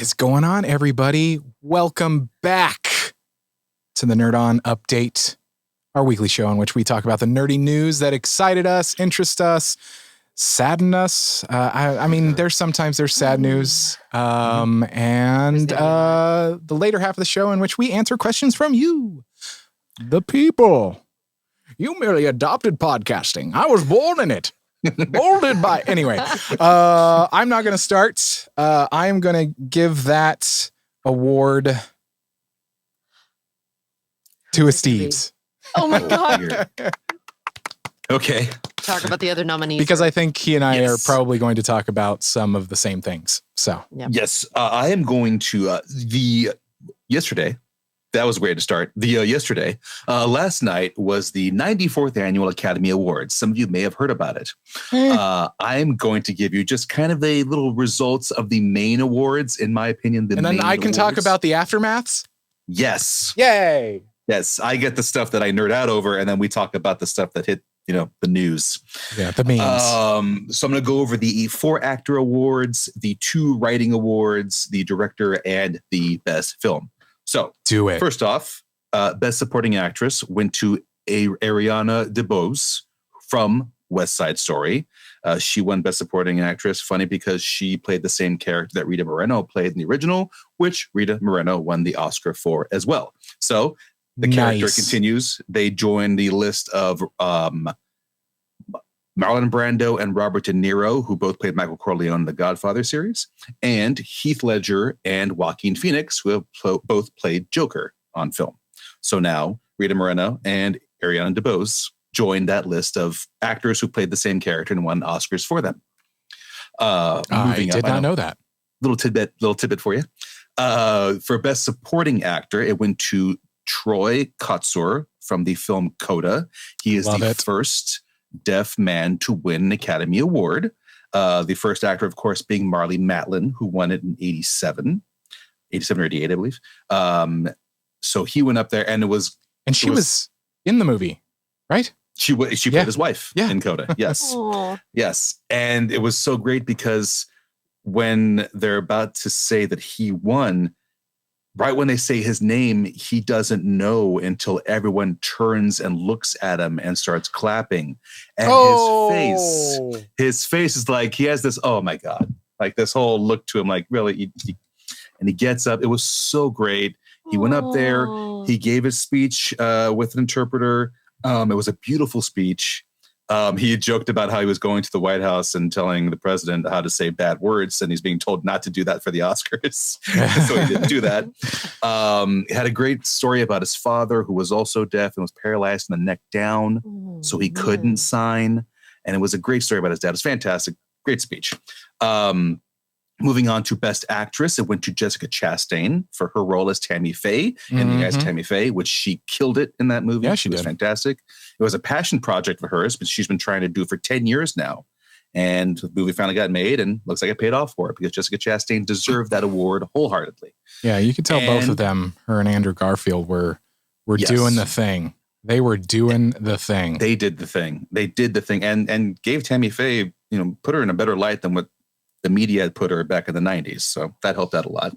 is going on, everybody? Welcome back to the Nerd On Update, our weekly show in which we talk about the nerdy news that excited us, interest us, sadden us. I mean, there's sad news. And the later half of the show in which we answer questions from you, the people. You merely adopted podcasting. I was born in it. Molded by. Anyway, I'm not going to start. I am going to give that award to Esteves. Oh my God. Okay. Talk about the other nominees. Because I think he and I are probably going to talk about some of the same things. So, yes, I am going to yesterday. That was a way to start. Yesterday, last night was the 94th Annual Academy Awards. Some of you may have heard about it. I'm going to give you just kind of the little results of the main awards, in my opinion. And then I can talk about the aftermaths? Yes. Yay. Yes, I get the stuff that I nerd out over, and then we talk about the stuff that hit, the news. Yeah, the memes. So I'm going to go over the 4 actor awards, the 2 writing awards, the director, and the best film. So, do it. First off, Best Supporting Actress went to Ariana DeBose from West Side Story. She won Best Supporting Actress. Funny because she played the same character that Rita Moreno played in the original, which Rita Moreno won the Oscar for as well. So the character continues. They join the list of Marlon Brando and Robert De Niro, who both played Michael Corleone in the Godfather series, and Heath Ledger and Joaquin Phoenix, who have both played Joker on film. So now Rita Moreno and Ariana DeBose joined that list of actors who played the same character and won Oscars for them. I did not know that. Little tidbit for you. For Best Supporting Actor, it went to Troy Kotsur from the film Coda. He is first deaf man to win an Academy Award. The first actor, of course, being Marlee Matlin, who won it in 87 or 88, I believe. So he went up there, and she was in the movie, right? She played his wife in Coda. Yes. Yes. And it was so great because when they're about to say that he won, right when they say his name, he doesn't know until everyone turns and looks at him and starts clapping. And his face is like, he has this, oh my God, like this whole look to him, like really, and he gets up. It was so great. He went up there, he gave his speech with an interpreter. It was a beautiful speech. He had joked about how he was going to the White House and telling the president how to say bad words, and he's being told not to do that for the Oscars. So he didn't do that. He had a great story about his father, who was also deaf and was paralyzed from the neck down, so he couldn't sign. And it was a great story about his dad. It was fantastic. Great speech. Moving on to Best Actress, it went to Jessica Chastain for her role as Tammy Faye in The As Tammy Faye, which she killed it in that movie. Yeah, she did. It was fantastic. It was a passion project for hers, but she's been trying to do it for 10 years now. And the movie finally got made, and looks like it paid off for it because Jessica Chastain deserved that award wholeheartedly. Yeah, you could tell both of them, her and Andrew Garfield, were doing the thing. They were doing the thing. They did the thing. They did the thing, and gave Tammy Faye, put her in a better light than what the media had put her back in the 90s. So that helped out a lot.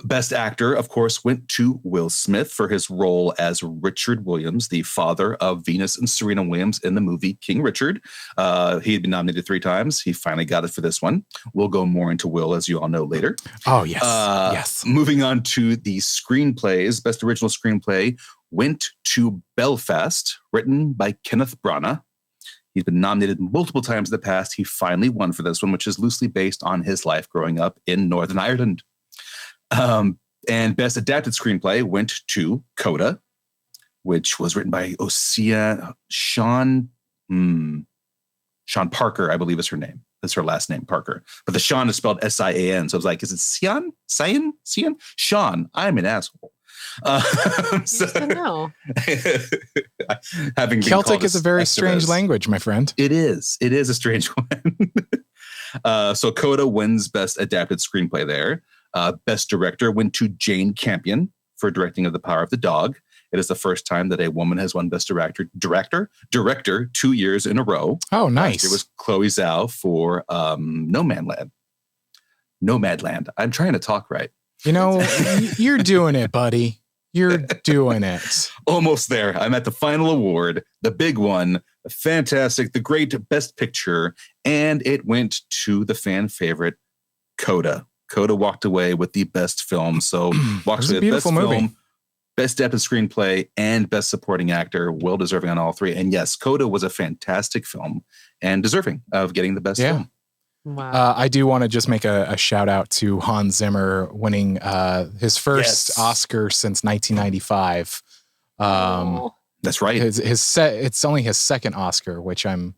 Best Actor, of course, went to Will Smith for his role as Richard Williams, the father of Venus and Serena Williams in the movie King Richard. He had been nominated 3 times. He finally got it for this one. We'll go more into Will, as you all know, later. Oh, yes. Yes. Moving on to the screenplays. Best Original Screenplay went to Belfast, written by Kenneth Branagh. He's been nominated multiple times in the past. He finally won for this one, which is loosely based on his life growing up in Northern Ireland. And Best Adapted Screenplay went to Coda, which was written by Sean Parker, I believe is her name. That's her last name, Parker. But the Sean is spelled S-I-A-N. So I was like, is it Sian? Sean? I'm an asshole. No. Celtic is a very strange language, my friend. It is a strange one. So Coda wins Best Adapted Screenplay there. Best Director went to Jane Campion for directing of The Power of the Dog. It is the first time that a woman has won Best Director 2 years in a row. Oh, nice. It was Chloe Zhao for No Man Land. Nomadland. I'm trying to talk right. You know, you're doing it, buddy. You're doing it. Almost there. I'm at the final award, the big one, the fantastic, the great Best Picture, and it went to the fan favorite, Coda. Coda walked away with the best film. So walks away with best film, best adapted screenplay, and best supporting actor. Well deserving on all three. And yes, Coda was a fantastic film and deserving of getting the best film. Wow. I do want to just make a shout out to Hans Zimmer winning his first Oscar since 1995. That's right. It's only his second Oscar, which I'm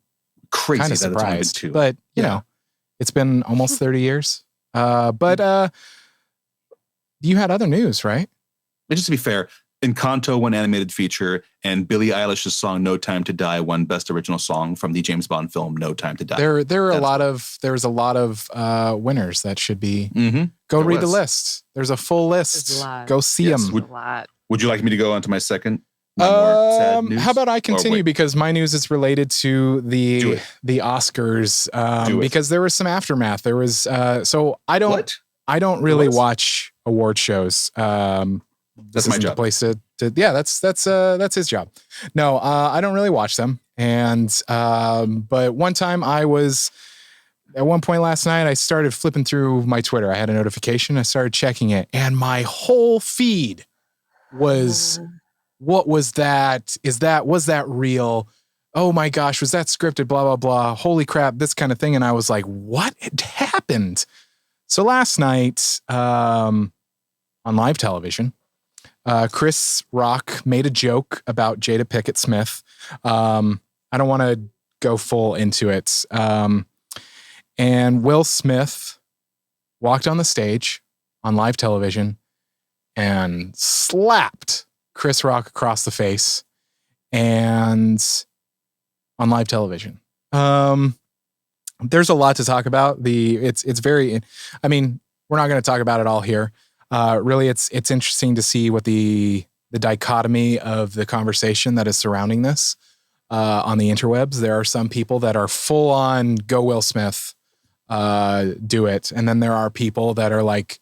crazy kind of surprised. But you know, it's been almost 30 years. But you had other news, right? And just to be fair, Encanto won animated feature, and Billie Eilish's song "No Time to Die" won best original song from the James Bond film "No Time to Die." There's a lot of winners that should be. Go read the list. There's a full list. Go see them. Would you like me to go on to my second? How about I continue, because my news is related to the Oscars, because there was some aftermath. There was so I don't really watch award shows. That's my job. Place to that's his job. No, I don't really watch them. And but one time at one point last night, I started flipping through my Twitter. I had a notification. I started checking it, and my whole feed was, what was that? Was that real? Oh my gosh, was that scripted? Blah, blah, blah. Holy crap, this kind of thing. And I was like, what had happened? So last night, on live television, Chris Rock made a joke about Jada Pinkett Smith. I don't want to go full into it. And Will Smith walked on the stage on live television and slapped Chris Rock across the face, and on live television. There's a lot to talk about. It's very, I mean, we're not going to talk about it all here. Really, it's interesting to see what the dichotomy of the conversation that is surrounding this on the interwebs. There are some people that are full on go Will Smith, do it, and then there are people that are like,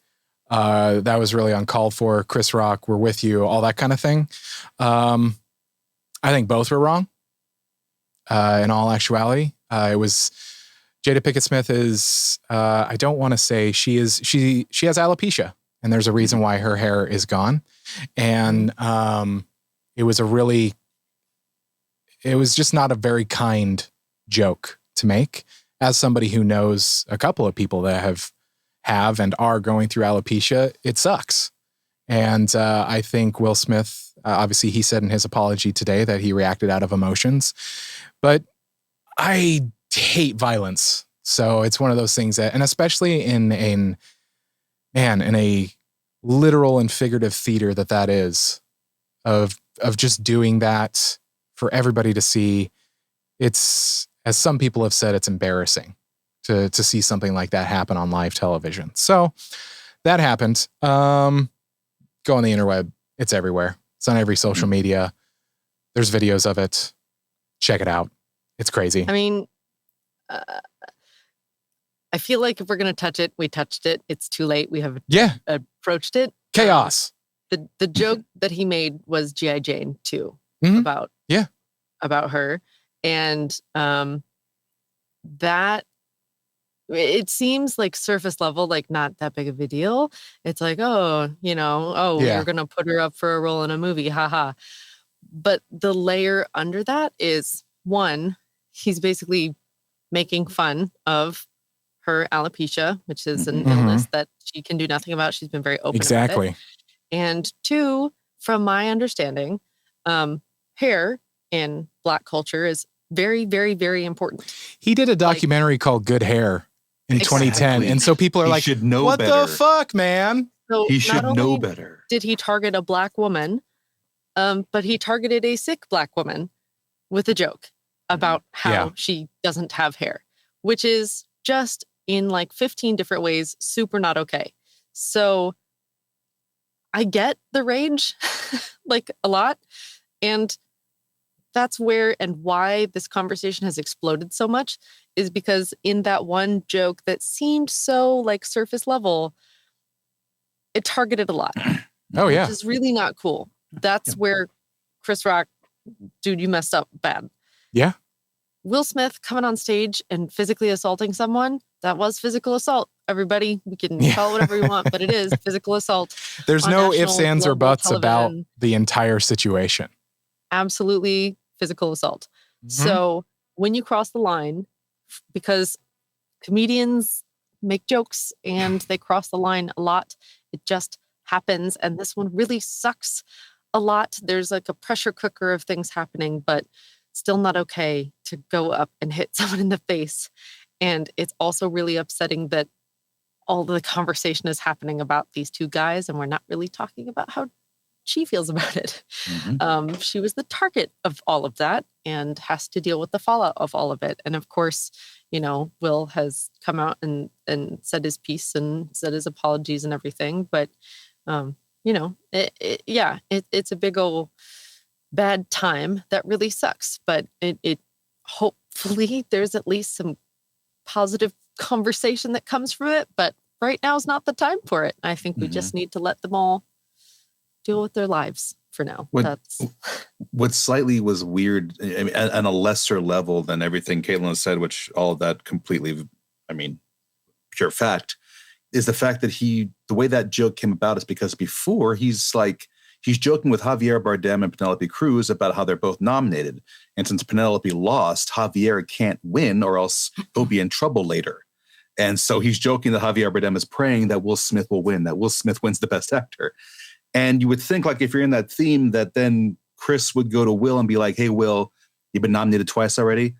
that was really uncalled for. Chris Rock, we're with you, all that kind of thing. I think both were wrong. In all actuality, it was Jada Pinkett Smith is. I don't want to say she has alopecia. And there's a reason why her hair is gone. And it was just not a very kind joke to make. As somebody who knows a couple of people that have and are going through alopecia, it sucks. And I think Will Smith, obviously he said in his apology today that he reacted out of emotions. But I hate violence. So it's one of those things that, and especially in a literal and figurative theater that is, of just doing that for everybody to see. It's, as some people have said, it's embarrassing to see something like that happen on live television. So that happened. Go on the interweb. It's everywhere. It's on every social media. There's videos of it. Check it out. It's crazy. I mean, I feel like if we're going to touch it, we touched it. It's too late. We have approached it. Chaos. The joke that he made was G.I. Jane too, about her. And that, it seems like surface level, like not that big of a deal. It's like, we're going to put her up for a role in a movie. Haha. But the layer under that is, one, he's basically making fun of her alopecia, which is an illness that she can do nothing about. She's been very open about it. And two, from my understanding, hair in Black culture is very, very, very important. He did a documentary called Good Hair in 2010. And so people are should know what better. The fuck, man? So he should know better. Did he target a Black woman? But he targeted a sick Black woman with a joke about how she doesn't have hair, which is just in like 15 different ways super not okay. So I get the rage like a lot. And that's where and why this conversation has exploded so much, is because in that one joke that seemed so like surface level, it targeted a lot. Oh, yeah. Which is really not cool. That's where Chris Rock, dude, you messed up bad. Yeah. Will Smith coming on stage and physically assaulting someone, that was physical assault. Everybody, we can call it whatever we want, but it is physical assault. There's no ifs, ands, or buts television. about the entire situation. Absolutely physical assault. Mm-hmm. So when you cross the line, because comedians make jokes and they cross the line a lot, it just happens. And this one really sucks a lot. There's like a pressure cooker of things happening, but still not okay to go up and hit someone in the face. And it's also really upsetting that all the conversation is happening about these two guys, and we're not really talking about how she feels about it. Mm-hmm. She was the target of all of that and has to deal with the fallout of all of it. And of course, you know, Will has come out and said his piece and said his apologies and everything. But, you know, it's a big old bad time that really sucks. But it hopefully there's at least some positive conversation that comes from it. But right now is not the time for it. I think we just need to let them all deal with their lives for now. What slightly was weird, I mean, on a lesser level than everything Caitlyn has said, which all of that completely, I mean, pure fact, is the fact that the way that joke came about is because before he's joking with Javier Bardem and Penelope Cruz about how they're both nominated. And since Penelope lost, Javier can't win or else he'll be in trouble later. And so he's joking that Javier Bardem is praying that Will Smith will win, that Will Smith wins the Best Actor. And you would think, like, if you're in that theme, that then Chris would go to Will and be like, hey, Will, you've been nominated twice already.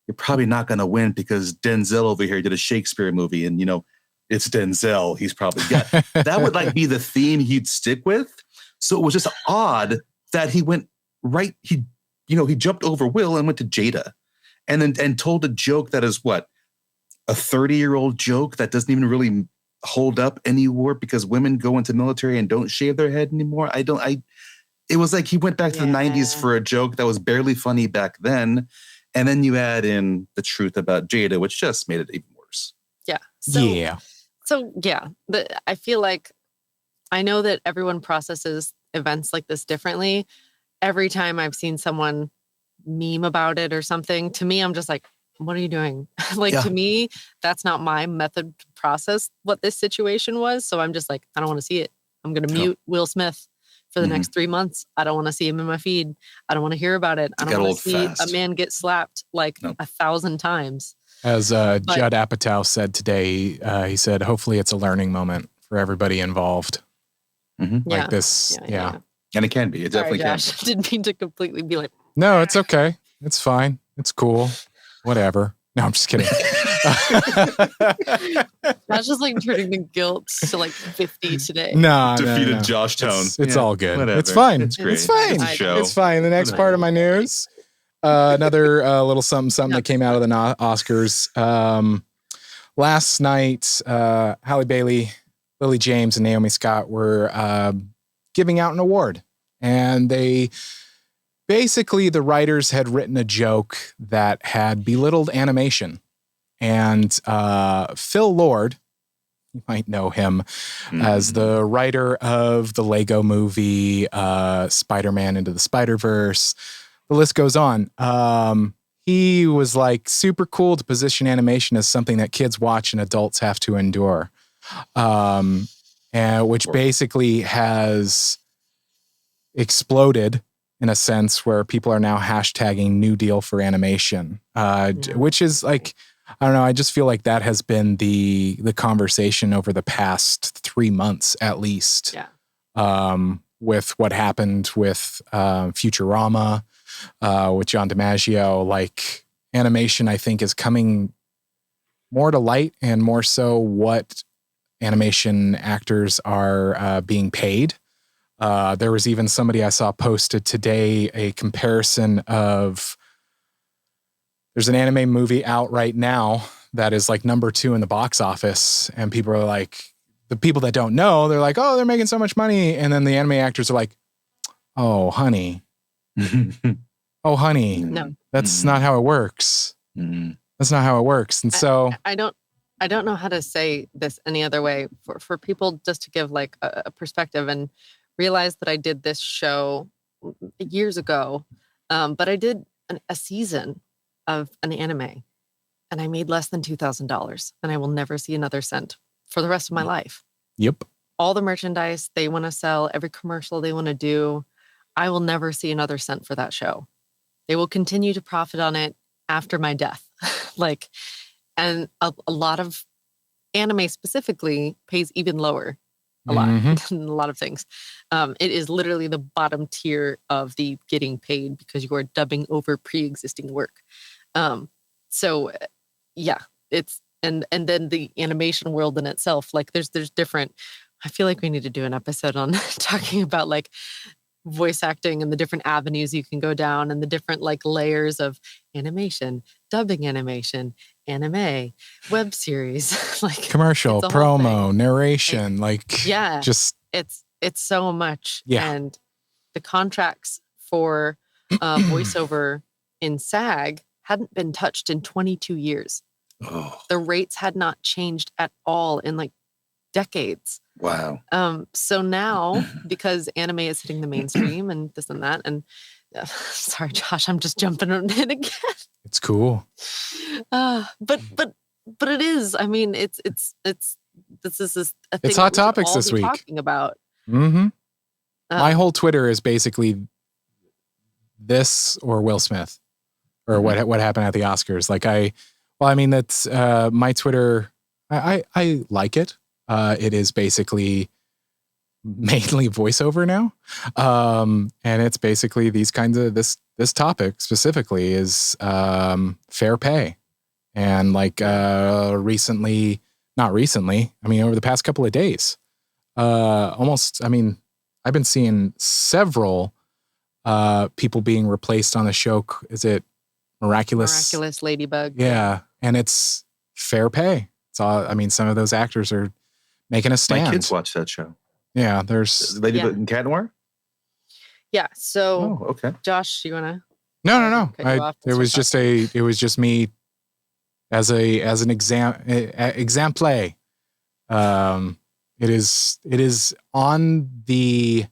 You're probably not going to win because Denzel over here did a Shakespeare movie. And, you know, it's Denzel. He's probably got that would like be the theme he'd stick with. So it was just odd that he went right. He jumped over Will and went to Jada and told a joke that is what? A 30-year-old joke that doesn't even really hold up anymore because women go into military and don't shave their head anymore. It was like he went back to the 90s for a joke that was barely funny back then. And then you add in the truth about Jada, which just made it even worse. Yeah. I feel like I know that everyone processes events like this differently. Every time I've seen someone meme about it or something, to me, I'm just like, what are you doing? To me, that's not my method to process what this situation was. So I'm just like, I don't want to see it. I'm going to mute Will Smith for the next 3 months. I don't want to see him in my feed. I don't want to hear about it. I don't want to see a man get slapped 1,000 times. As Judd Apatow said today, he said, hopefully it's a learning moment for everybody involved. Mm-hmm. Like this. Yeah. And it can be. It definitely can. I didn't mean to completely be like, no, it's okay. It's fine. It's cool. Whatever. No, I'm just kidding. That's just like turning the guilt to like 50 today. No, defeated Josh Tone. It's all good. Whatever. It's fine. It's great. It's fine. It's fine. The next part of my news, another little something that came out of the Oscars. Last night, Halle Bailey, Lily James, and Naomi Scott were giving out an award, and basically, the writers had written a joke that had belittled animation. And Phil Lord, you might know him as the writer of the Lego movie, Spider-Man Into the Spider-Verse. The list goes on. He was like super cool to position animation as something that kids watch and adults have to endure. And which basically has exploded in a sense where people are now hashtagging New Deal for animation, which is like, I don't know. I just feel like that has been the conversation over the past 3 months, at least, with what happened with Futurama, with John DiMaggio. Like, animation, I think, is coming more to light and more so what animation actors are being paid. There was even somebody I saw posted today a comparison of there's an anime movie out right now that is like number 2 in the box office, and people are like, the people that don't know, they're like, oh, they're making so much money, and then the anime actors are like, oh honey, no, that's not how it works. That's not how it works. And so I don't know how to say this any other way for people, just to give like a perspective and realize that I did this show years ago. But I did a season of an anime and I made less than $2,000 and I will never see another cent for the rest of my life. Yep. All the merchandise they want to sell, every commercial they want to do, I will never see another cent for that show. They will continue to profit on it after my death. And a lot of anime specifically pays even lower. A lot of things. It is literally the bottom tier of the getting paid because you are dubbing over pre-existing work. So yeah, it's and then the animation world in itself, like there's different. I feel like we need to do an episode on talking about like voice acting and the different avenues you can go down and the different like layers of animation, dubbing animation, anime, web series, like commercial, promo, narration, just it's so much. Yeah. And the contracts for voiceover in SAG hadn't been touched in 22 years. Oh. The rates had not changed at all in like decades. Wow. So now, because anime is hitting the mainstream and this and that, and sorry, Josh, I'm just jumping in again. It's cool. But it is. I mean, it's this is a thing. It's hot topics this week. Talking about. Mm-hmm. My whole Twitter is basically this or Will Smith or what happened at the Oscars. That's my Twitter. I like it. It is basically mainly voiceover now. And it's basically these kinds of this topic specifically is fair pay. And over the past couple of days, I've been seeing several people being replaced on the show. Is it Miraculous Ladybug? Yeah. And it's fair pay. It's all, some of those actors are making a stand. My kids watch that show. Yeah, there's Ladybug and Cat Noir. Yeah. So, okay. Josh, you wanna? No. It was just me as an example. It is on the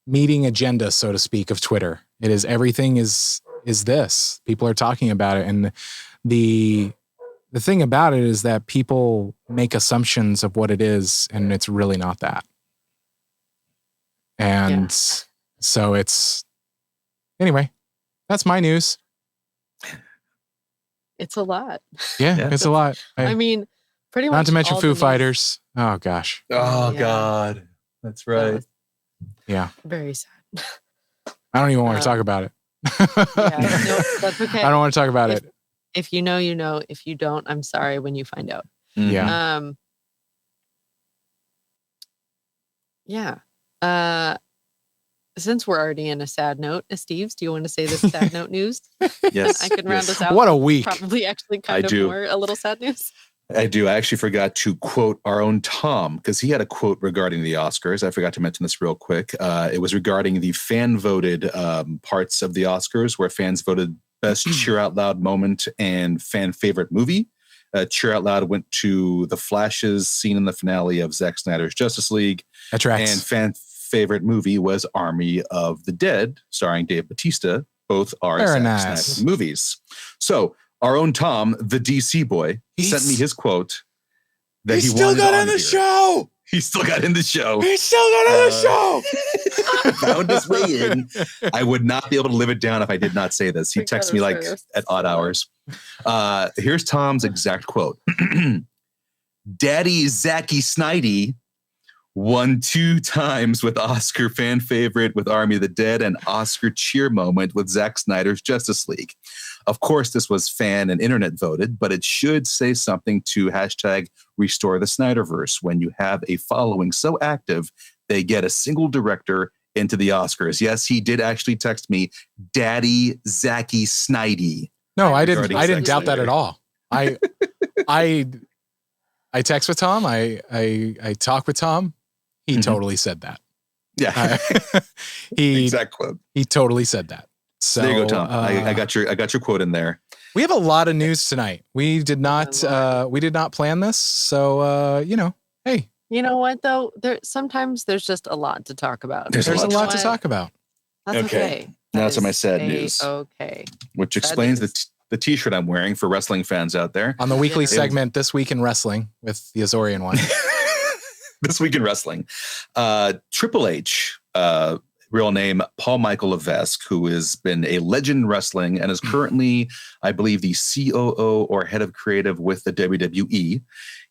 meeting agenda, so to speak, of Twitter. It is everything is this. People are talking about it, and the thing about it is that people make assumptions of what it is, and it's really not that. And so anyway, that's my news. It's a lot. Yeah. It's a lot. Pretty much. Not to mention Foo Fighters. Oh, gosh. Oh, God. That's right. Yeah. Very sad. I don't even want to talk about it. That's okay. I don't want to talk about it. If you know, you know. If you don't, I'm sorry when you find out. Yeah. Since we're already in a sad note, Esteves, do you want to say this sad note news? Yes. I can round us out. What a week. Probably actually kind of more a little sad news. I do. I actually forgot to quote our own Tom because he had a quote regarding the Oscars. I forgot to mention this real quick. It was regarding the fan-voted parts of the Oscars where fans voted best cheer out loud moment and fan favorite movie. Cheer out loud went to The Flash's scene in the finale of Zack Snyder's Justice League. That tracks. And fan favorite movie was Army of the Dead, starring Dave Bautista. Both are Zack Snyder movies. So our own Tom, the DC boy, sent me his quote that he still got in the show. He still got in the show. Found his way in. I would not be able to live it down if I did not say this. He texts me at odd hours. Here's Tom's exact quote. Daddy Zacky Snidey won 2 times with Oscar fan favorite with Army of the Dead and Oscar cheer moment with Zack Snyder's Justice League. Of course, this was fan and internet voted, but it should say something to hashtag restore the Snyderverse when you have a following so active they get a single director into the Oscars. Yes, he did actually text me, Daddy Zacky Snidey. No, I didn't doubt that at all. I text with Tom. I talk with Tom. He totally said that. Yeah. Exact quote. He totally said that. So there you go, Tom. I got your quote in there. We have a lot of news tonight. We did not plan this. So hey. You know what though? Sometimes there's just a lot to talk about. There's a lot to talk about. That's okay. Now to my sad news. Okay. Which explains the t-shirt I'm wearing for wrestling fans out there. On the weekly segment, This Week in Wrestling with the Azorian one. This Week in Wrestling. Triple H, real name Paul Michael Levesque, who has been a legend in wrestling and is currently, I believe, the COO or head of creative with the WWE.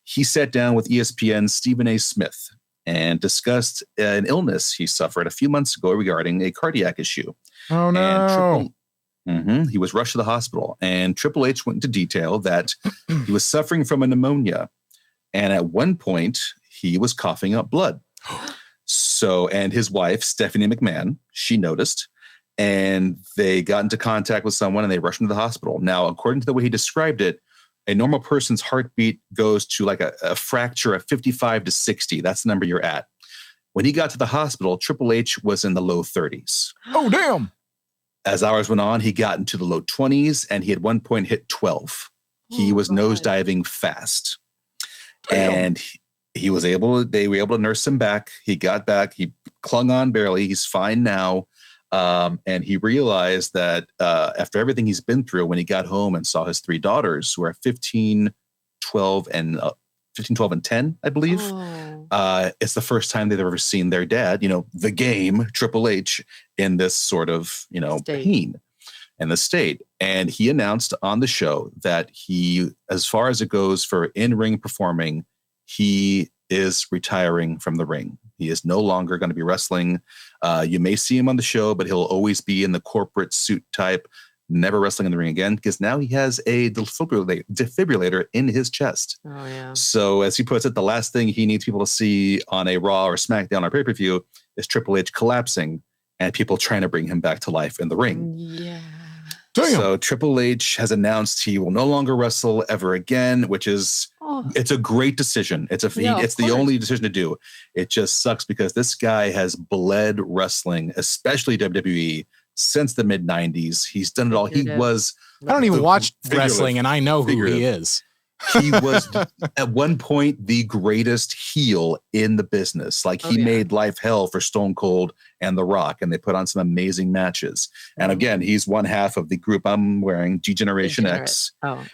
He sat down with ESPN's Stephen A. Smith and discussed an illness he suffered a few months ago regarding a cardiac issue. Oh, no. He was rushed to the hospital, and Triple H went into detail that he was suffering from a pneumonia. And at one point, he was coughing up blood. So, and his wife, Stephanie McMahon, she noticed, and they got into contact with someone and they rushed him to the hospital. Now, according to the way he described it, a normal person's heartbeat goes to like a fracture of 55 to 60. That's the number you're at. When he got to the hospital, Triple H was in the low 30s. Oh, damn. As hours went on, he got into the low 20s, and he at one point hit 12. He was nosediving fast. Damn. And they were able to nurse him back. He got back. He clung on barely. He's fine now. And he realized that after everything he's been through, when he got home and saw his three daughters, who are 15, 12, and 10, I believe. It's the first time they've ever seen their dad, the game, Triple H, in this sort of, pain and the state. And he announced on the show that he, as far as it goes for in-ring performing, he is retiring from the ring. He is no longer going to be wrestling. You may see him on the show, but he'll always be in the corporate suit type, never wrestling in the ring again, because now he has a defibrillator in his chest. Oh, yeah. So as he puts it, the last thing he needs people to see on a Raw or SmackDown or pay-per-view is Triple H collapsing and people trying to bring him back to life in the ring. Yeah. Damn. So Triple H has announced he will no longer wrestle ever again, which is it's a great decision. It's the only decision to do. It just sucks because this guy has bled wrestling, especially WWE, since the mid 90s. He's done it all. I don't even watch wrestling, and I know who he is. He was at one point the greatest heel in the business. Like he made life hell for Stone Cold and The Rock, and they put on some amazing matches. And again, he's one half of the group I'm wearing, G-Generation X. Oh.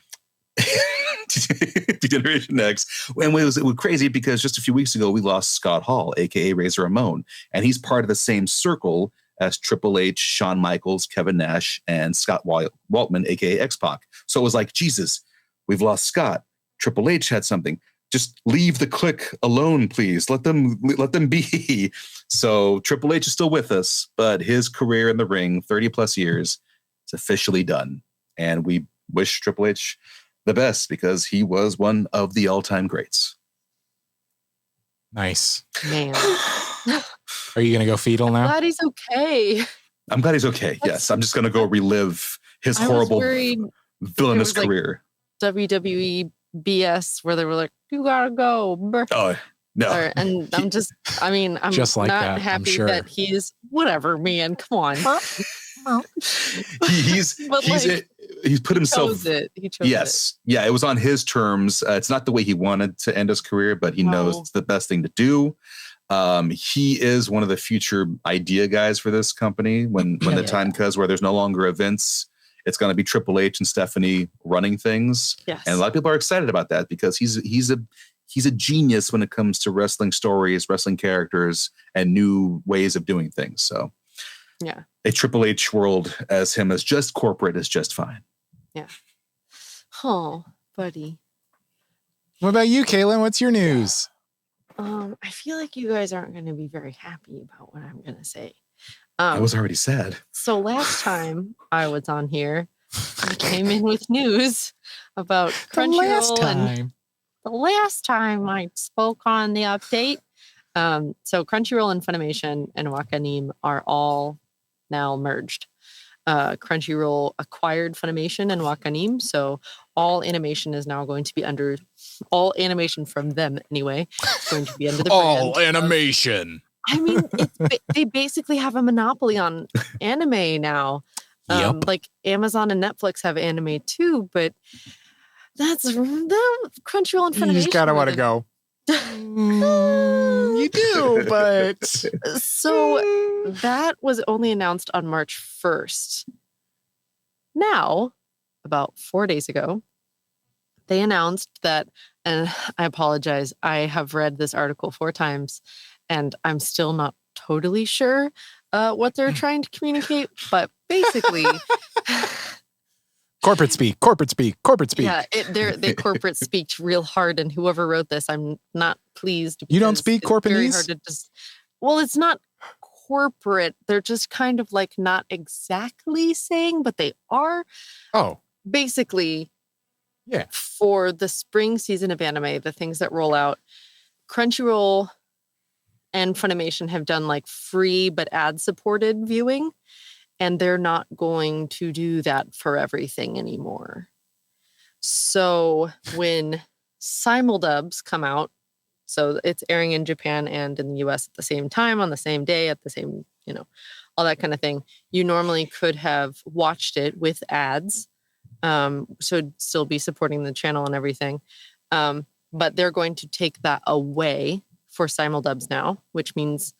Generation X. And it was crazy because just a few weeks ago, we lost Scott Hall, aka Razor Ramon. And he's part of the same circle as Triple H, Shawn Michaels, Kevin Nash, and Scott Waltman, aka X-Pac. So it was like, Jesus, we've lost Scott. Triple H had something. Just leave the clique alone, please. Let them be. So Triple H is still with us, but his career in the ring, 30 plus years, is officially done. And we wish Triple H the best because he was one of the all-time greats. Nice. Man. Are you going to go fetal now? Glad he's okay. I'm glad he's okay. Yes. I'm just going to go relive his horrible villainous career. WWE BS where they were like, you gotta go. Oh, no. And I'm just just like not that, happy that he's whatever, man. Come on. He's put himself. He chose it. Yeah, it was on his terms. It's not the way he wanted to end his career, but he knows it's the best thing to do. He is one of the future idea guys for this company when the time comes where there's no longer events. It's going to be Triple H and Stephanie running things. Yes. And a lot of people are excited about that because he's a genius when it comes to wrestling stories, wrestling characters, and new ways of doing things. So yeah, a Triple H world as him as just corporate is just fine. Yeah. Oh, buddy. What about you, Caitlyn? What's your news? I feel like you guys aren't going to be very happy about what I'm going to say. I was already sad. So last time I was on here, I came in with news about Crunchyroll. The last time I spoke on the update. So Crunchyroll and Funimation and Wakanim are all now merged. Crunchyroll acquired Funimation and Wakanim, so all animation is now going to be under all animation from them anyway. It's going to be under the all brand animation. They basically have a monopoly on anime now. Yep. Like Amazon and Netflix have anime too, but that's the Crunchyroll and Funimation. You just gotta want to go. You do, but so that was only announced on March 1st. Now, about 4 days ago, they announced that, and I apologize, I have read this article 4 times, and I'm still not totally sure what they're trying to communicate, but basically... Corporate speak. Yeah, they corporate speak real hard, and whoever wrote this, I'm not pleased. You don't speak corporatese? Well, it's not corporate. They're just kind of like not exactly saying, but they are. Oh. Basically, yeah. For the spring season of anime, the things that roll out, Crunchyroll and Funimation have done like free but ad-supported viewing. And they're not going to do that for everything anymore. So when simuldubs come out, so it's airing in Japan and in the US at the same time, on the same day, at the same, all that kind of thing. You normally could have watched it with ads. So it'd still be supporting the channel and everything. But they're going to take that away for simuldubs now, which means...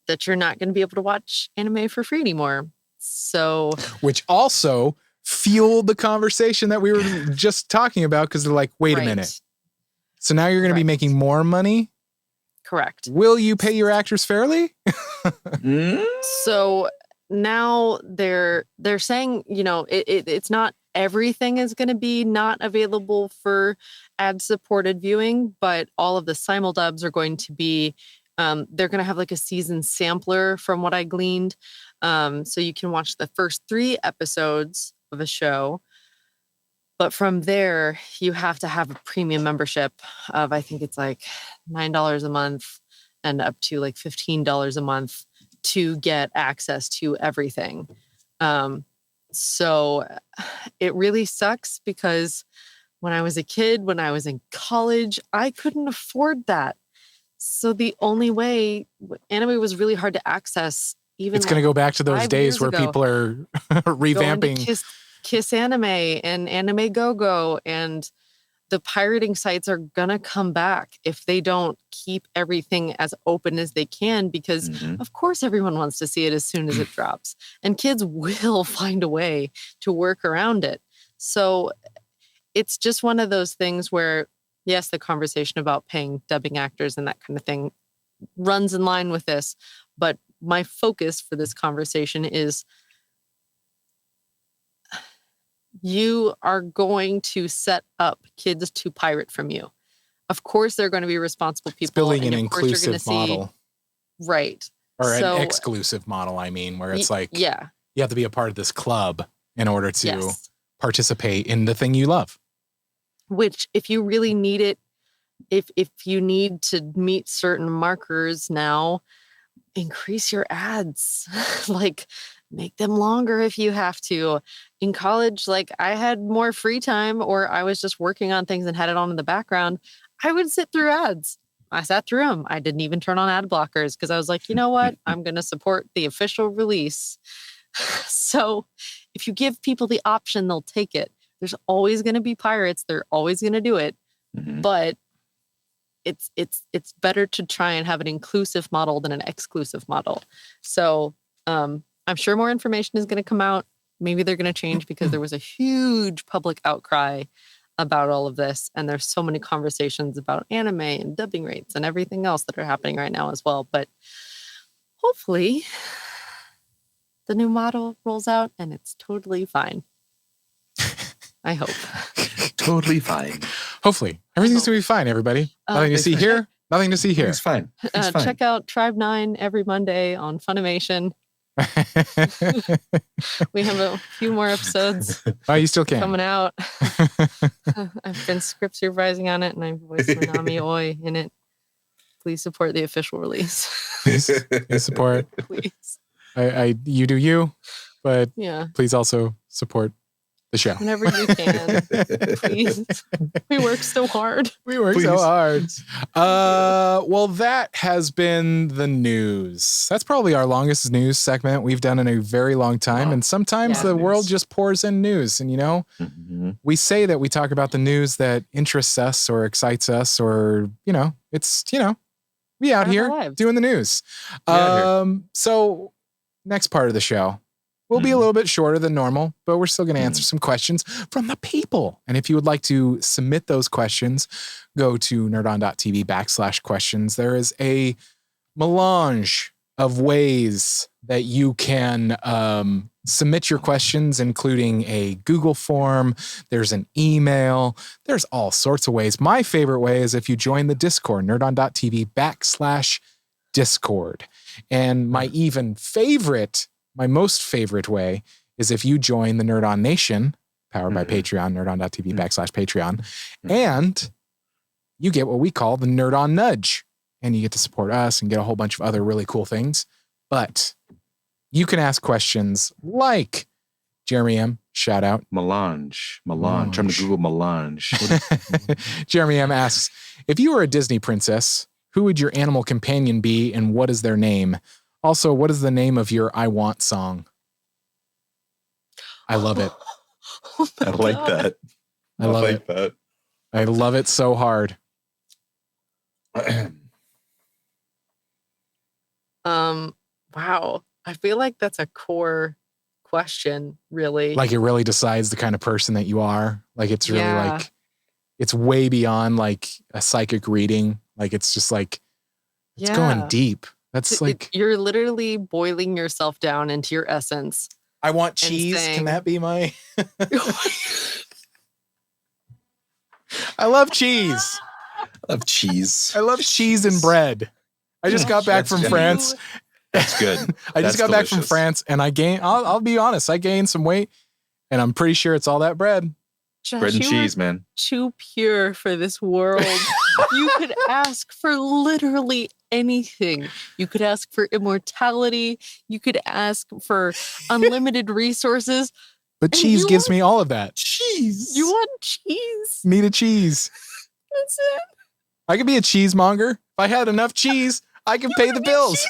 that you're not going to be able to watch anime for free anymore. So, which also fueled the conversation that we were just talking about, because they're like, wait a minute. So now you're going to be making more money? Correct. Will you pay your actors fairly? So now they're saying, it's not everything is going to be not available for ad-supported viewing, but all of the simuldubs are going to be they're going to have like a season sampler from what I gleaned. So you can watch the first 3 episodes of a show. But from there, you have to have a premium membership of, I think it's like $9 a month and up to like $15 a month to get access to everything. So it really sucks because when I was a kid, when I was in college, I couldn't afford that. So the only way anime was really hard to access. Even it's going to go back to those days where people are revamping Kiss Anime and Anime Go-Go, and the pirating sites are going to come back if they don't keep everything as open as they can, because of course everyone wants to see it as soon as it drops, and kids will find a way to work around it. So it's just one of those things where, yes, the conversation about paying dubbing actors and that kind of thing runs in line with this. But my focus for this conversation is you are going to set up kids to pirate from you. Of course, they're going to be responsible people. It's building an inclusive model. Right. Or an exclusive model, I mean, where it's like, you have to be a part of this club in order to participate in the thing you love. Which, if you really need it, if you need to meet certain markers now, increase your ads. Like, make them longer if you have to. In college, like, I had more free time, or I was just working on things and had it on in the background. I would sit through ads. I sat through them. I didn't even turn on ad blockers because I was like, you know what? I'm going to support the official release. So if you give people the option, they'll take it. There's always going to be pirates. They're always going to do it. But it's better to try and have an inclusive model than an exclusive model. So I'm sure more information is going to come out. Maybe they're going to change because there was a huge public outcry about all of this. And there's so many conversations about anime and dubbing rates and everything else that are happening right now as well. But hopefully the new model rolls out and it's totally fine. I hope. Totally fine. Hopefully. Everything's going to be fine, everybody. Nothing to see here. Nothing to see here. It's fine. It's fine. Check out Tribe 9 every Monday on Funimation. We have a few more episodes. Oh, you still can. Coming out. I've been script supervising on it, and I voiced Manami Oi in it. Please support the official release. Please support. Please. You do you, but yeah. Please also support the show. Whenever you can. Please. We work so hard. So hard. Well, that has been the news. That's probably our longest news segment we've done in a very long time. And sometimes the world just pours in news. And, we say that we talk about the news that interests us or excites us or, it's, we out here doing the news. So next part of the show, we'll be a little bit shorter than normal, but we're still going to answer some questions from the people. And if you would like to submit those questions, go to nerdon.tv/questions. There is a melange of ways that you can submit your questions, including a Google form. There's an email. There's all sorts of ways. My favorite way is if you join the Discord, nerdon.tv/Discord. And my most favorite way is if you join the Nerd On Nation, powered by Patreon, nerdon.tv/Patreon, and you get what we call the Nerd On Nudge. And you get to support us and get a whole bunch of other really cool things. But you can ask questions like Jeremy M. Shout out. Melange. Trying to Google melange. Jeremy M. asks, if you were a Disney princess, who would your animal companion be and what is their name? Also, what is the name of your I Want song? I love it. I like that. I love that. I love it so hard. Wow. I feel like that's a core question, really. Like it really decides the kind of person that you are. Like it's really like, it's way beyond like a psychic reading. Like it's just like, it's going deep. That's like, you're literally boiling yourself down into your essence. I want cheese. Can that be my? I love cheese. I love cheese. I love cheese and bread. I just got back from France. That's good. I just got back from France and I gained, I'll be honest, I gained some weight and I'm pretty sure it's all that bread. Josh, bread and cheese, man. Too pure for this world. You could ask for literally anything. You could ask for immortality. You could ask for unlimited resources. But cheese gives me all of that. Cheese. You want cheese? Need a cheese. That's it. I could be a cheesemonger. If I had enough cheese, I could pay the bills.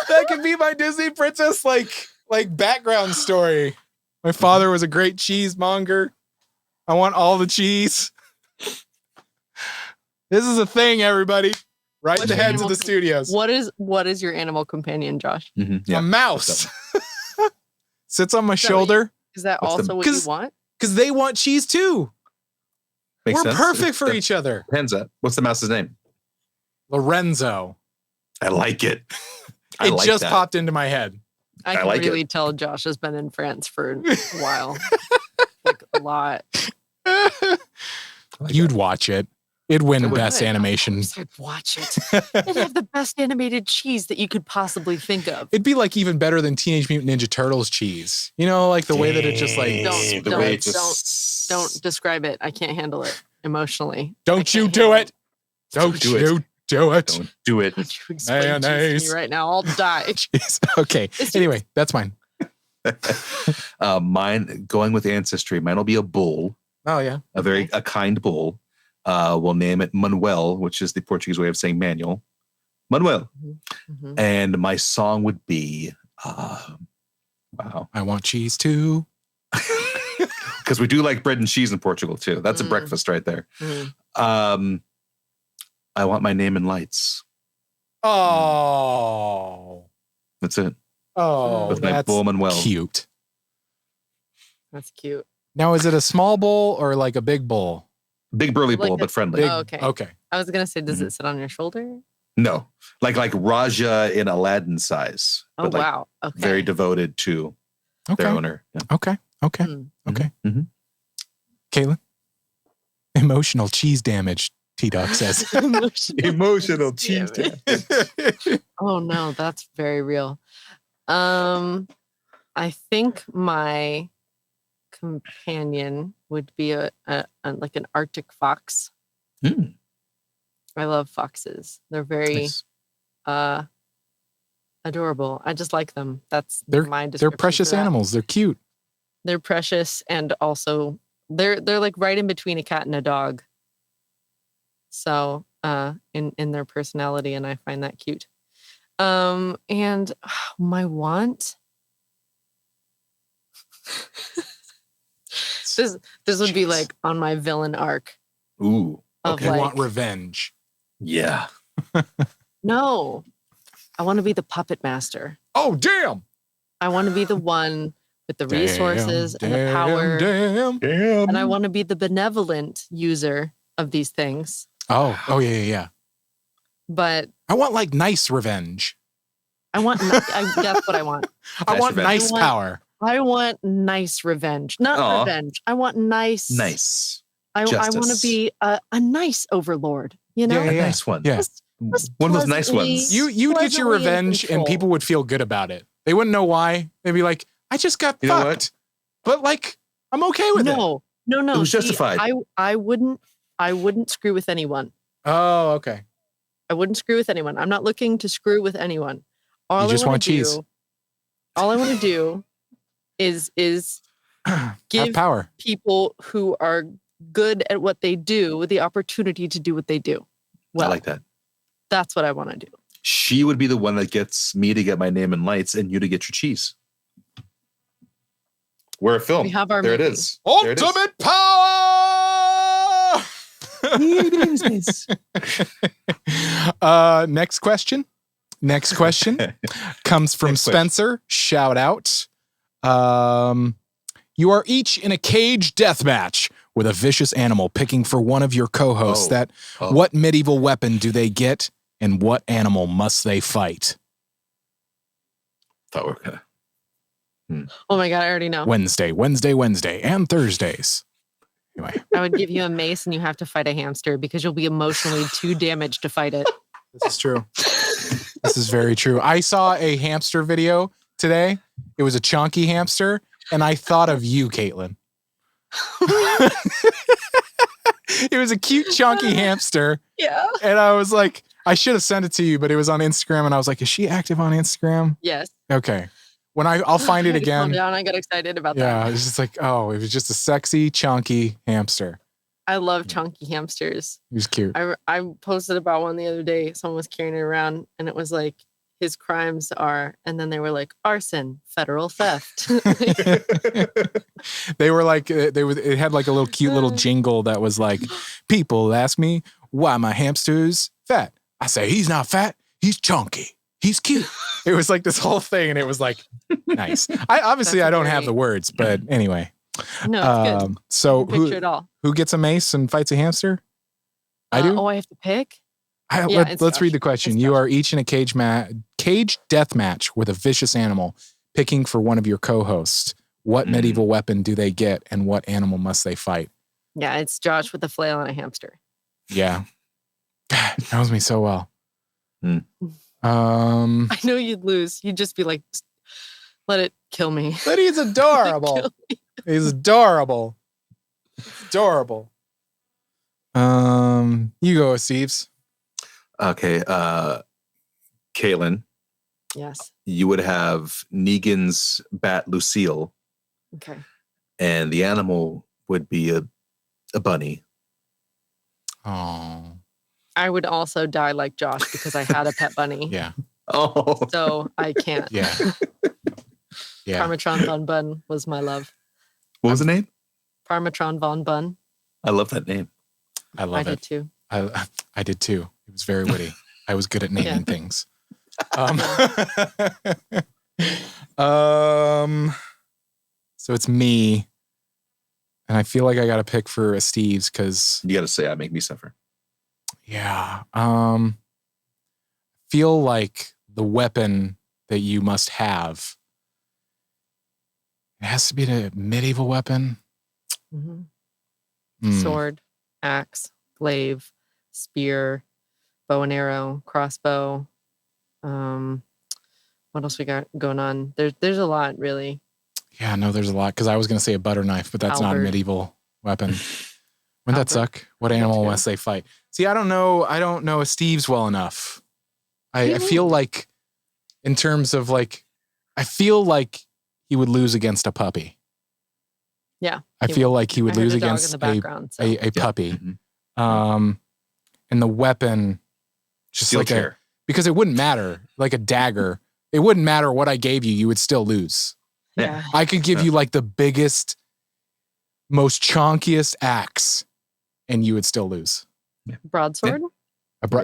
That could be my Disney princess like background story. My father was a great cheesemonger. I want all the cheese. This is a thing, everybody. Right in the heads of the studios. What is your animal companion, Josh? A mouse. Sits on my shoulder. Is that also what you want? Because they want cheese too. Makes We're sense. perfect for each other. Penza. What's the mouse's name? Lorenzo. I like it. It just popped into my head. I can really tell Josh has been in France for a while. Like a lot. You'd watch it. It'd win best animation. I'd watch it. It'd have the best animated cheese that you could possibly think of. It'd be like even better than Teenage Mutant Ninja Turtles cheese. You know, like the way that it just like don't describe it. I can't handle it emotionally. Don't you do it. Don't you do it. Don't do it. Don't you explain cheese to me right now? I'll die. Jeez. Okay. Anyway, that's mine. Mine, going with ancestry, mine will be a bull. Oh yeah. A kind bull. We'll name it Manuel, which is the Portuguese way of saying manual. Manuel. Mm-hmm. And my song would be, wow. I want cheese too. Because we do like bread and cheese in Portugal too. That's a breakfast right there. I want my name in lights. Oh. That's it. Oh, with my bull Manuel. Cute. That's cute. Now, is it a small bull or like a big bull? Big burly bull, but friendly. Okay. I was gonna say, does it sit on your shoulder? No, like Raja in Aladdin size. Oh wow! Okay. Very devoted to their owner. Yeah. Okay. Caitlyn, emotional cheese damage. T-Duck says emotional cheese damage. Oh no, that's very real. I think my companion would be a like an Arctic fox. I love foxes. They're very adorable. I just like them. That's they're my description. They're precious animals. They're cute. They're precious, and also they're like right in between a cat and a dog. So in their personality, and I find that cute. And my want. this would be like on my villain arc. Ooh. Okay. I want revenge. Yeah. No. I want to be the puppet master. Oh, damn. I want to be the one with the resources and the power. Damn. And I want to be the benevolent user of these things. Oh, yeah. But I want like nice revenge. That's what I want. I want nice power. I want nice revenge. Not revenge. I want nice. Nice. I want to be a nice overlord. You know? A nice one. Yeah. Just one of those nice ones. You'd get your revenge and people would feel good about it. They wouldn't know why. They'd be like, I just got fucked. But like, I'm okay with it. No. It was justified. I wouldn't screw with anyone. Oh, okay. I wouldn't screw with anyone. I'm not looking to screw with anyone. You just want cheese. All I want to do is give power. People who are good at what they do the opportunity to do what they do. Well, I like that. That's what I want to do. She would be the one that gets me to get my name in lights and you to get your cheese. We're a film. We have our there movie. it is. Ultimate power! Next question comes from Spencer. Shout out. You are each in a cage death match with a vicious animal picking for one of your co-hosts. What medieval weapon do they get and what animal must they fight? Thought we were gonna. Oh my God, I already know. Wednesday, and Thursdays. Anyway. I would give you a mace and you have to fight a hamster because you'll be emotionally too damaged to fight it. This is true. This is very true. I saw a hamster video today. It was a chunky hamster, and I thought of you, Caitlyn. It was a cute, chunky hamster. Yeah. And I was like, I should have sent it to you, but it was on Instagram, and I was like, is she active on Instagram? Yes. Okay. When I'll find it again. Calm down. I got excited about that. Yeah, it's just like, oh, it was just a sexy, chunky hamster. I love chunky hamsters. He was cute. I posted about one the other day. Someone was carrying it around, and it was like, his crimes are, and then they were like, arson, federal theft. They were like, it had like a little cute little jingle that was like, people ask me why my hamster's fat. I say, he's not fat, he's chunky. He's cute. It was like this whole thing, and it was like nice. I don't have the words, but anyway. No, it's good. So who gets a mace and fights a hamster? I do. Oh, I have to pick. Let's read the question. You are each in a cage death match with a vicious animal, picking for one of your co-hosts. What medieval weapon do they get, and what animal must they fight? Yeah, it's Josh with a flail and a hamster. Yeah, knows me so well. I know you'd lose. You'd just be like, let it kill me. But he's adorable. He's adorable. Adorable. You go, Esteves. Okay. Caitlyn. Yes. You would have Negan's bat Lucille. Okay. And the animal would be a bunny. Oh. I would also die like Josh because I had a pet bunny. Yeah. Oh. So I can't. Yeah. Yeah. Parmesan Von Bun was my love. What was the name? Parmesan Von Bun. I love that name. I love it. I did too. I did too. It was very witty. I was good at naming things. So it's me. And I feel like I got to pick for Esteves because you got to say, I make me suffer. Yeah. Feel like the weapon that you must have. It has to be a medieval weapon. Mm-hmm. Sword, axe, glaive, spear, bow and arrow, crossbow. What else we got going on? There's a lot, really. Yeah, no, there's a lot. Because I was going to say a butter knife, but that's not a medieval weapon. Wouldn't that suck? What animal must they fight? See, I don't know Esteves well enough. I feel like in terms of like, I feel like he would lose against a puppy. Yeah. I feel like he would lose against a puppy. Mm-hmm. And the weapon, just Steel like chair. because it wouldn't matter, like a dagger. It wouldn't matter what I gave you would still lose. Yeah. I could give you like the biggest, most chonkiest axe, and you would still lose. Yeah. Broadsword?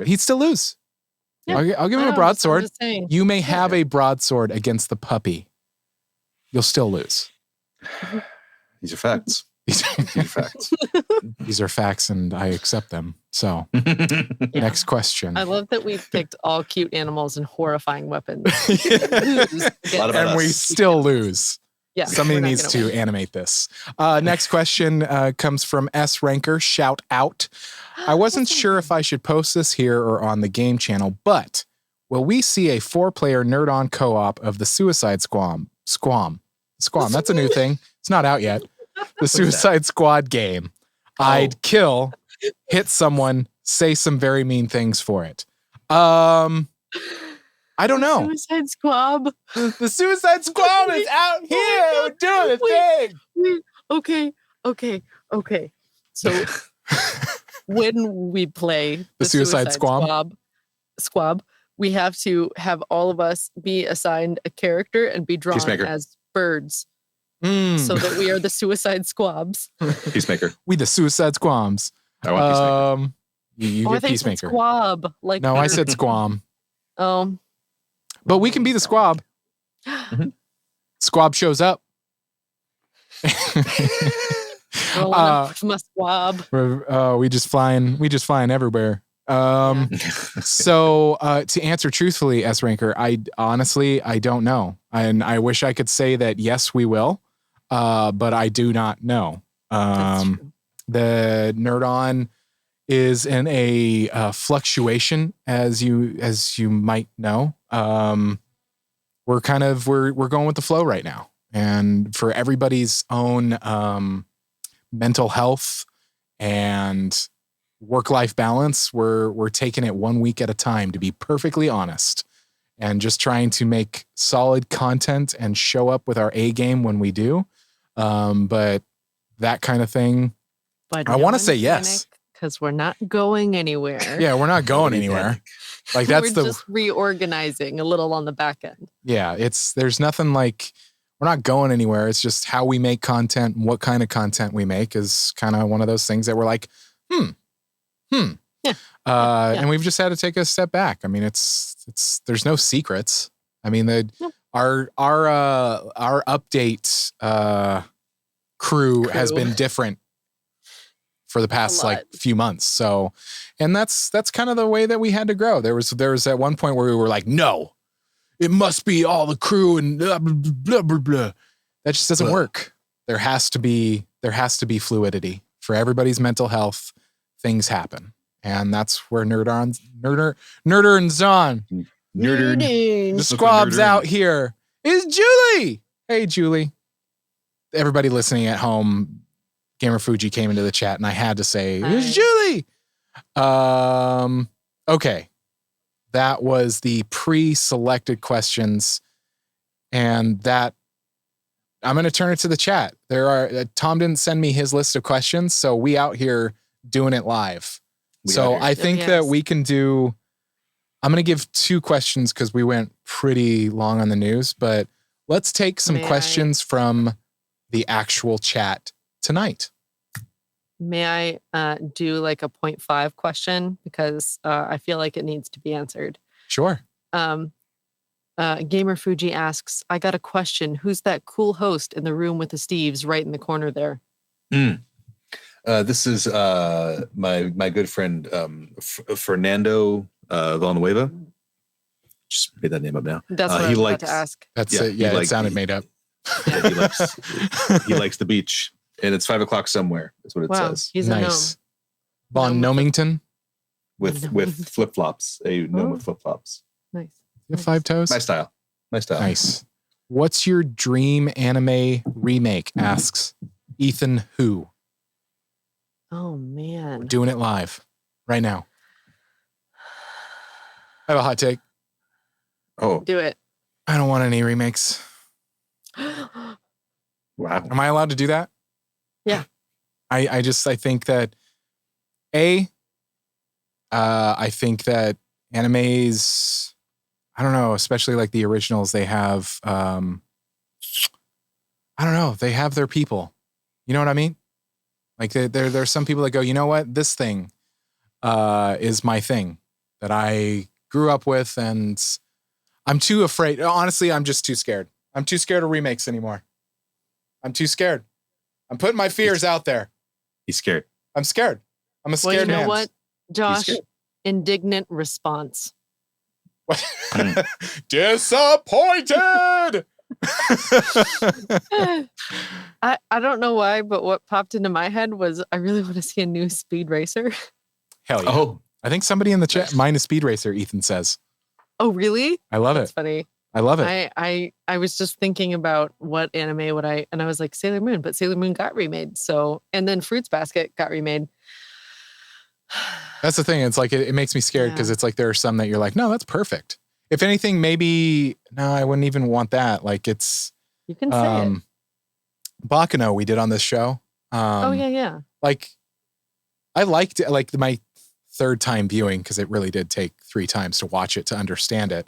He'd still lose. Yeah. I'll give him a broadsword. You may have a broadsword against the puppy. You'll still lose. These are facts. These are facts. These are facts, and I accept them. So, next question. I love that we've picked all cute animals and horrifying weapons. And we still lose. Yeah, somebody needs to animate this. Next question comes from S. Ranker. Shout out. I wasn't sure if I should post this here or on the game channel, but will we see a 4-player nerd-on co-op of the Suicide Squam? That's a new thing. It's not out yet. The Suicide Squad game. I'd kill, hit someone, say some very mean things for it. I don't know. Suicide Squad. The Suicide Squad is out here doing a thing. Okay. So when we play the Suicide Squad, we have to have all of us be assigned a character and be drawn as birds. So that we are the Suicide Squabs. Peacemaker. We the Suicide Squams. I want Peacemaker. You get Peacemaker. Squab. Like no, I said Squam. But we can be the Squab. Squab shows up. My squab. We just flying everywhere. So to answer truthfully, S. Ranker, I honestly don't know. And I wish I could say that yes, we will. But I do not know. The Nerd On is in a fluctuation, as you might know. We're going with the flow right now, and for everybody's own mental health and work-life balance, we're taking it 1 week at a time, to be perfectly honest, and just trying to make solid content and show up with our A game when we do. But that kind of thing, I want to say yes. Because we're not going anywhere. Yeah, we're not going anywhere. Like that's we're just reorganizing a little on the back end. Yeah, there's nothing like we're not going anywhere. It's just how we make content and what kind of content we make is kind of one of those things that we're like, Yeah. And we've just had to take a step back. I mean, it's there's no secrets. I mean, our update crew has been different for the past like few months. So, and that's kind of the way that we had to grow. There was at one point where we were like, no, it must be all the crew and blah, blah, blah, blah, blah. That just doesn't work. There has to be fluidity for everybody's mental health. Things happen. And that's where Nerder and Zon. The squab's out here. Is Julie. Hey, Julie. Everybody listening at home, Gamer Fuji came into the chat and I had to say, it's Julie. Okay. That was the pre-selected questions. And that I'm going to turn it to the chat. Tom didn't send me his list of questions, so we out here doing it live. I think that we can do, I'm going to give 2 questions because we went pretty long on the news, but let's take some questions from the actual chat tonight. May I do like a 0.5 question because I feel like it needs to be answered? Sure. Gamer Fuji asks, I got a question. Who's that cool host in the room with the Esteves right in the corner there? This is my good friend Fernando Villanueva. Just made that name up now. That's what I was about to ask. That's it. Yeah, it sounded made up. Yeah, he likes the beach, and it's 5:00 somewhere. That's what it says. He's nice. Von Nomington with flip flops. A gnome with flip flops. Nice. You have 5 toes. My style. Nice. What's your dream anime remake? Asks Ethan Who. Oh man. We're doing it live right now. I have a hot take. Oh, do it. I don't want any remakes. Wow. Am I allowed to do that? Yeah. I think that I think that animes, I don't know, especially like the originals, they have I don't know, they have their people. You know what I mean? Like there's some people that go, you know what, this thing is my thing that I grew up with, and I'm too afraid. Honestly, I'm just too scared. I'm too scared of remakes anymore. I'm too scared. I'm putting my fears out there. He's scared. I'm scared. I'm a scared man. Well, you know what, Josh? Indignant response. Disappointed. I don't know why, but what popped into my head was I really want to see a new Speed Racer. Hell yeah. Oh, I think somebody in the chat, mine is Speed Racer, Ethan says. Oh, really? I love That's it. Funny. I love it. I was just thinking about what anime would I, and I was like Sailor Moon, but Sailor Moon got remade. So, and then Fruits Basket got remade. That's the thing. It's like, it makes me scared because it's like, there are some that you're like, no, that's perfect. If anything, maybe, no, I wouldn't even want that. Like it's, you can say it. Baccano we did on this show. Oh yeah. Like I liked it, like my third time viewing, because it really did take 3 times to watch it to understand it.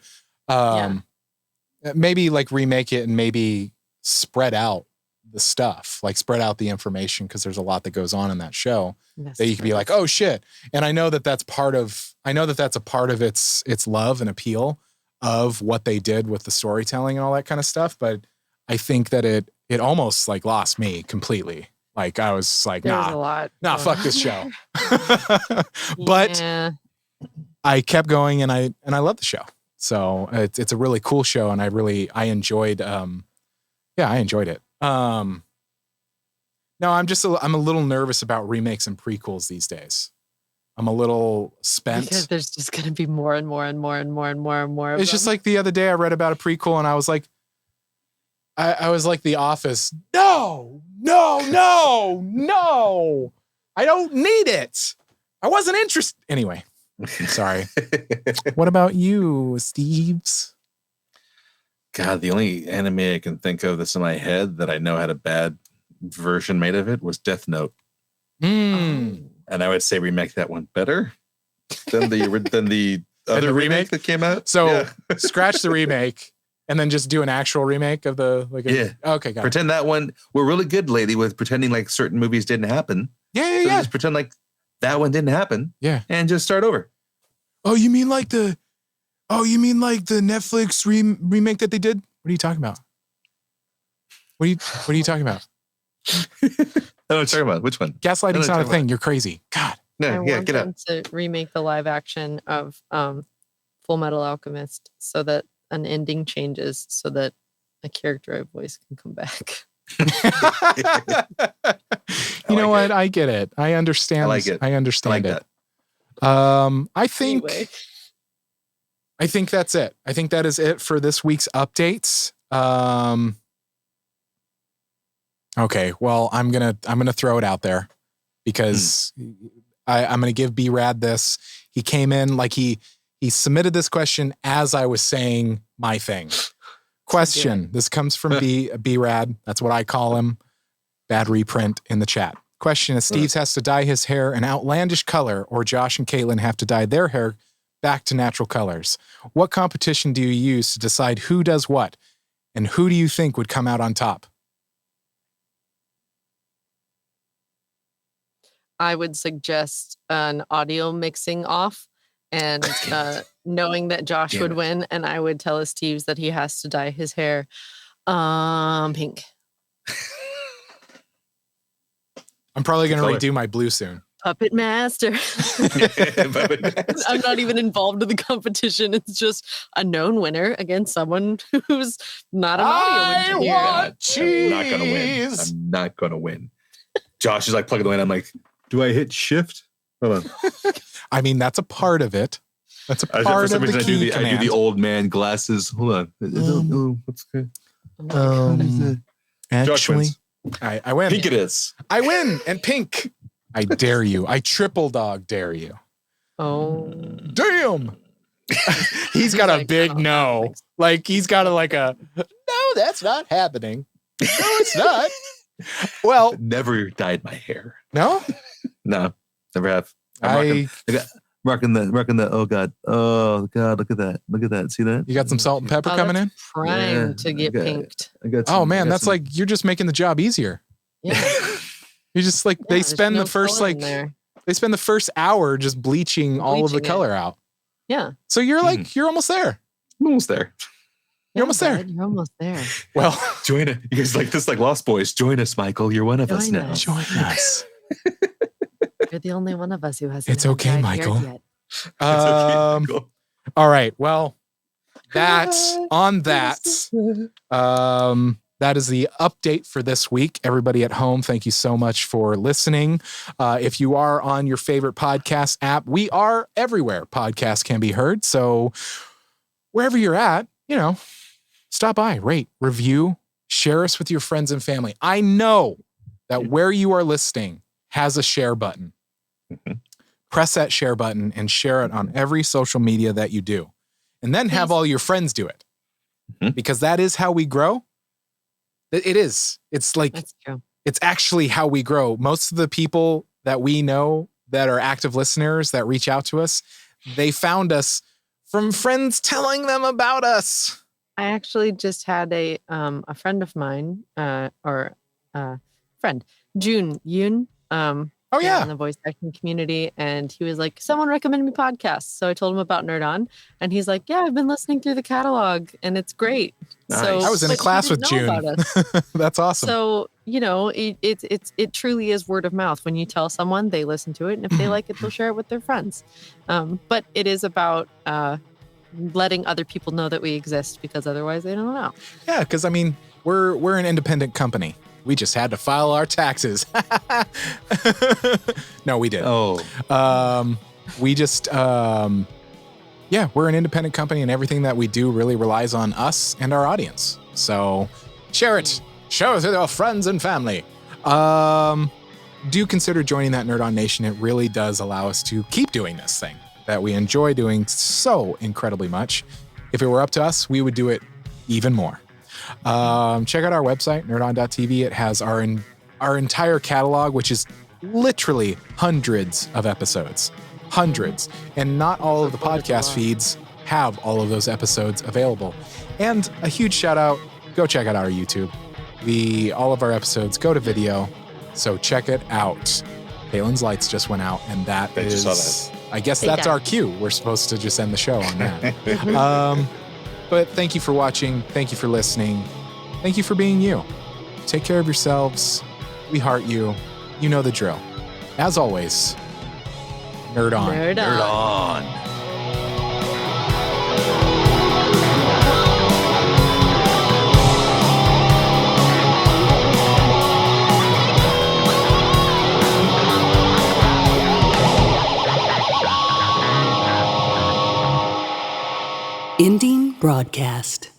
Maybe like remake it and maybe spread out the stuff, like spread out the information, because there's a lot that goes on in that show that you can be like, oh shit. And I know that that's a part of its love and appeal of what they did with the storytelling and all that kind of stuff. But I think that it almost like lost me completely. Like I was like, fuck this show. But I kept going and I love the show. So it's a really cool show, and I enjoyed I enjoyed it. No, I'm a little nervous about remakes and prequels these days. I'm a little spent because there's just going to be more and more and more and more and more and more. It's just like the other day I read about a prequel and I was like, I was like The Office. No, I don't need it. I wasn't interested. Anyway, I'm sorry. What about you, Esteves? God, the only anime I can think of that's in my head that I know had a bad version made of it was Death Note. And I would say remake that one better than the other remake that came out. So scratch the remake and then just do an actual remake of the okay, got pretend that one. We're really good lately with pretending like certain movies didn't happen. Yeah. Just pretend like that one didn't happen. Yeah. And just start over. Oh, you mean like the Netflix remake that they did? What are you talking about? What are you talking about? I don't know what you're talking about. Which one? Gaslighting's not a thing. You're crazy. God. No, get out. To remake the live action of Full Metal Alchemist so that an ending changes so that a character I voice can come back. You know what? I get it. I understand. I like it. I understand it. I think Anyway. I think that's it. I think that is it for this week's updates. Okay, well, I'm gonna throw it out there because I'm gonna give B-Rad this. He came in like he submitted this question as I was saying my thing. Question. This comes from B-Rad. That's what I call him. Bad reprint in the chat. Question: Esteves has to dye his hair an outlandish color, or Josh and Caitlyn have to dye their hair back to natural colors. What competition do you use to decide who does what, and who do you think would come out on top? I would suggest an audio mixing off and knowing that Josh would win, and I would tell Esteves that he has to dye his hair pink. I'm probably going to redo my blue soon. Puppet Master. I'm not even involved in the competition. It's just a known winner against someone who's not an audio engineer. I'm not going to win. Josh is like plugging away, and I'm like, do I hit shift? Hold on. I mean, that's a part of it. That's a part of the key command. I do the old man glasses. Hold on. What's good? Actually, I win. Pink it is. I win, and pink. I dare you. I triple dog dare you. Oh. Damn. He's got a big no. Like he's got no, that's not happening. No, it's not. Well, never dyed my hair. No? No, never have. I'm rocking the. Oh God, look at that. See that? You got some salt and pepper coming in? Trying to get pinked. Oh man, that's like you're just making the job easier. Yeah. You're just like they spend the first hour just bleaching all of the color out. Yeah. So you're like you're almost there. I'm almost there. You're almost there. You're almost there. Well, join it. You guys like this, like Lost Boys. Join us, Michael. You're one of us now. Join us. You're the only one of us who has. It's okay, Michael. Yet. All right. Well, that is the update for this week. Everybody at home, thank you so much for listening. If you are on your favorite podcast app, we are everywhere podcasts can be heard. So wherever you're at, stop by, rate, review, share us with your friends and family. I know that where you are listening has a share button. Mm-hmm. Press that share button and share it on every social media that you do. And then have all your friends do it. Mm-hmm. Because that is how we grow. It is. It's like, it's actually how we grow. Most of the people that we know that are active listeners that reach out to us, they found us from friends telling them about us. I actually just had a friend of mine, June Yoon. In the voice acting community, and he was like, someone recommended me podcasts. So I told him about Nerd On, and he's like, yeah, I've been listening through the catalog, and it's great. Nice. So I was in a class with June. That's awesome. So it truly is word of mouth. When you tell someone, they listen to it, and if they like it, they'll share it with their friends. But it is about letting other people know that we exist, because otherwise they don't know. Yeah, because I mean, we're an independent company. We just had to file our taxes. No, we didn't. We just, we're an independent company, and everything that we do really relies on us and our audience. So share it. Share it with your friends and family. Do consider joining that Nerd On Nation. It really does allow us to keep doing this thing that we enjoy doing so incredibly much. If it were up to us, we would do it even more. Check out our website, nerdon.tv. It has our entire catalog, which is literally hundreds of episodes. Hundreds. And not all of the podcast feeds have all of those episodes available. And a huge shout out, go check out our YouTube. All of our episodes go to video, so check it out. Caitlyn's lights just went out, and I guess that's our cue. We're supposed to just end the show on that. But thank you for watching. Thank you for listening. Thank you for being you. Take care of yourselves. We heart you. You know the drill. As always, Nerd On. Nerd On. Ending broadcast.